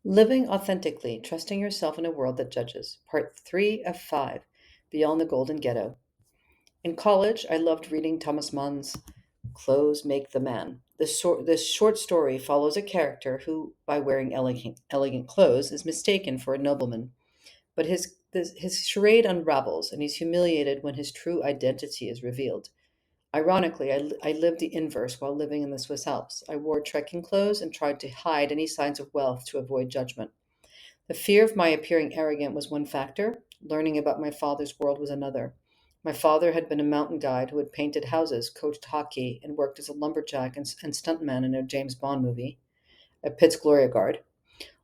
Living authentically, trusting yourself in a world that judges. Part 3 of 5, Beyond the Golden Ghetto. In college, I loved reading Thomas Mann's Clothes Make the Man. This short story follows a character who, by wearing elegant clothes, is mistaken for a nobleman. But his charade unravels, and he's humiliated when his true identity is revealed. Ironically, I lived the inverse while living in the Swiss Alps. I wore trekking clothes and tried to hide any signs of wealth to avoid judgment. The fear of my appearing arrogant was one factor, learning about my father's world was another. My father had been a mountain guide who had painted houses, coached hockey, and worked as a lumberjack and stuntman in a James Bond movie, a Pitt's Gloria Guard.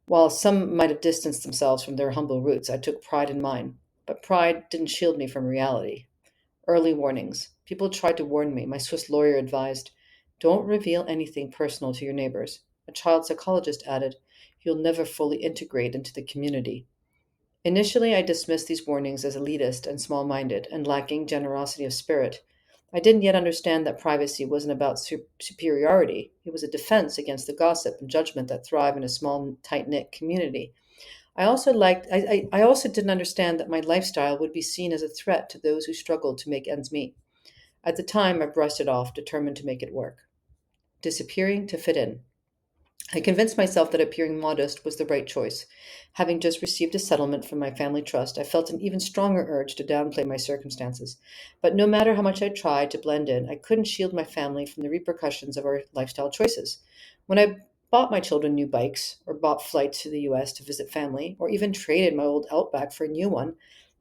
While some might have distanced themselves from their humble roots, I took pride in mine. But pride didn't shield me from reality. Early warnings. People tried to warn me. My Swiss lawyer advised, don't reveal anything personal to your neighbors. A child psychologist added, you'll never fully integrate into the community. Initially, I dismissed these warnings as elitist and small minded and lacking generosity of spirit. I didn't yet understand that privacy wasn't about superiority, it was a defense against the gossip and judgment that thrive in a small, tight knit community. I also didn't understand that my lifestyle would be seen as a threat to those who struggled to make ends meet. At the time, I brushed it off, determined to make it work. Disappearing to fit in. I convinced myself that appearing modest was the right choice. Having just received a settlement from my family trust, I felt an even stronger urge to downplay my circumstances. But no matter how much I tried to blend in, I couldn't shield my family from the repercussions of our lifestyle choices. When I bought my children new bikes, or bought flights to the US to visit family, or even traded my old Outback for a new one,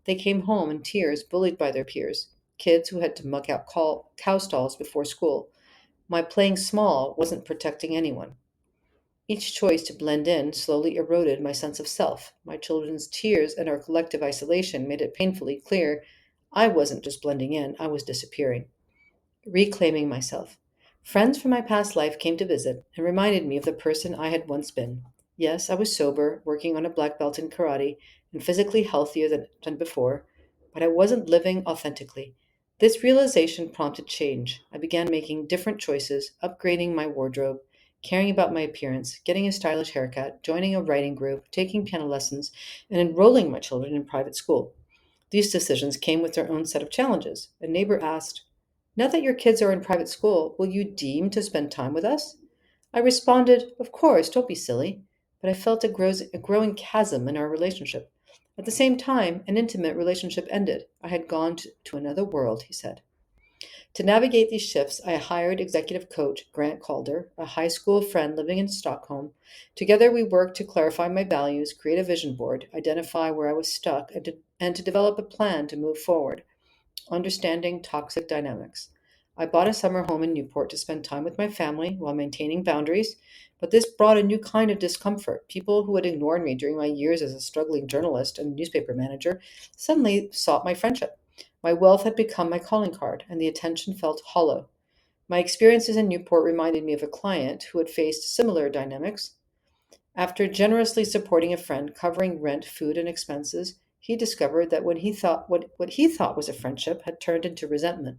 they came home in tears, bullied by their peers, kids who had to muck out cow stalls before school. My playing small wasn't protecting anyone. Each choice to blend in slowly eroded my sense of self. My children's tears and our collective isolation made it painfully clear I wasn't just blending in, I was disappearing. Reclaiming myself. Friends from my past life came to visit and reminded me of the person I had once been. Yes, I was sober, working on a black belt in karate, and physically healthier than before, but I wasn't living authentically. This realization prompted change. I began making different choices, upgrading my wardrobe, caring about my appearance, getting a stylish haircut, joining a writing group, taking piano lessons, and enrolling my children in private school. These decisions came with their own set of challenges. A neighbor asked, now that your kids are in private school, will you deem to spend time with us? I responded, of course, don't be silly. But I felt a growing chasm in our relationship. At the same time, an intimate relationship ended. I had gone to another world, he said. To navigate these shifts, I hired executive coach Grant Calder, a high school friend living in Stockholm. Together, we worked to clarify my values, create a vision board, identify where I was stuck, and to develop a plan to move forward. Understanding toxic dynamics. I bought a summer home in Newport to spend time with my family while maintaining boundaries, but this brought a new kind of discomfort. People who had ignored me during my years as a struggling journalist and newspaper manager suddenly sought my friendship. My wealth had become my calling card, and the attention felt hollow. My experiences in Newport reminded me of a client who had faced similar dynamics. After generously supporting a friend, covering rent, food, and expenses, he discovered that what he thought was a friendship had turned into resentment.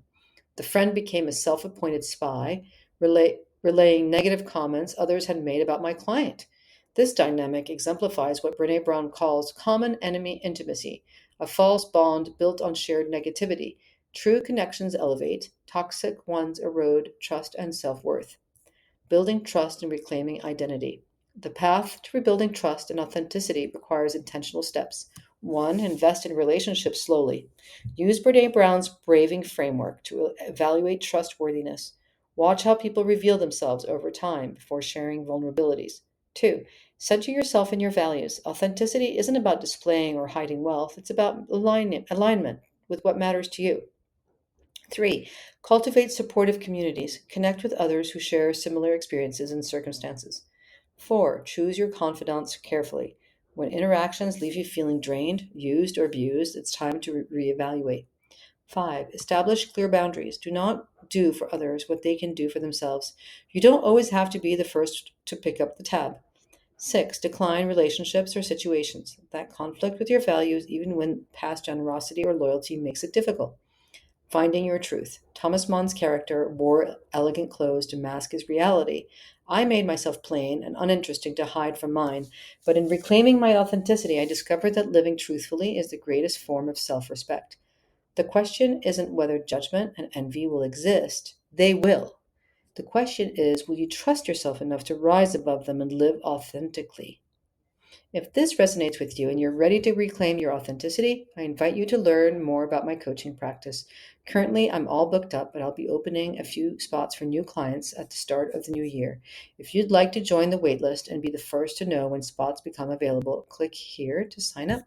The friend became a self-appointed spy, relaying negative comments others had made about my client. This dynamic exemplifies what Brene Brown calls common enemy intimacy, a false bond built on shared negativity. True connections elevate, toxic ones erode trust and self-worth. Building trust and reclaiming identity. The path to rebuilding trust and authenticity requires intentional steps. One, invest in relationships slowly. Use Brene Brown's Braving framework to evaluate trustworthiness. Watch how people reveal themselves over time before sharing vulnerabilities. Two, center yourself in your values. Authenticity isn't about displaying or hiding wealth, it's about alignment with what matters to you. Three, cultivate supportive communities. Connect with others who share similar experiences and circumstances. Four, choose your confidants carefully. When interactions leave you feeling drained, used, or abused, it's time to reevaluate. Five, establish clear boundaries. Do not do for others what they can do for themselves. You don't always have to be the first to pick up the tab. Six, decline relationships or situations that conflict with your values, even when past generosity or loyalty makes it difficult. Finding your truth. Thomas Mann's character wore elegant clothes to mask his reality. I made myself plain and uninteresting to hide from mine, but in reclaiming my authenticity, I discovered that living truthfully is the greatest form of self respect. The question isn't whether judgment and envy will exist, they will. The question is, will you trust yourself enough to rise above them and live authentically? If this resonates with you and you're ready to reclaim your authenticity, I invite you to learn more about my coaching practice. Currently, I'm all booked up, but I'll be opening a few spots for new clients at the start of the new year. If you'd like to join the waitlist and be the first to know when spots become available, click here to sign up.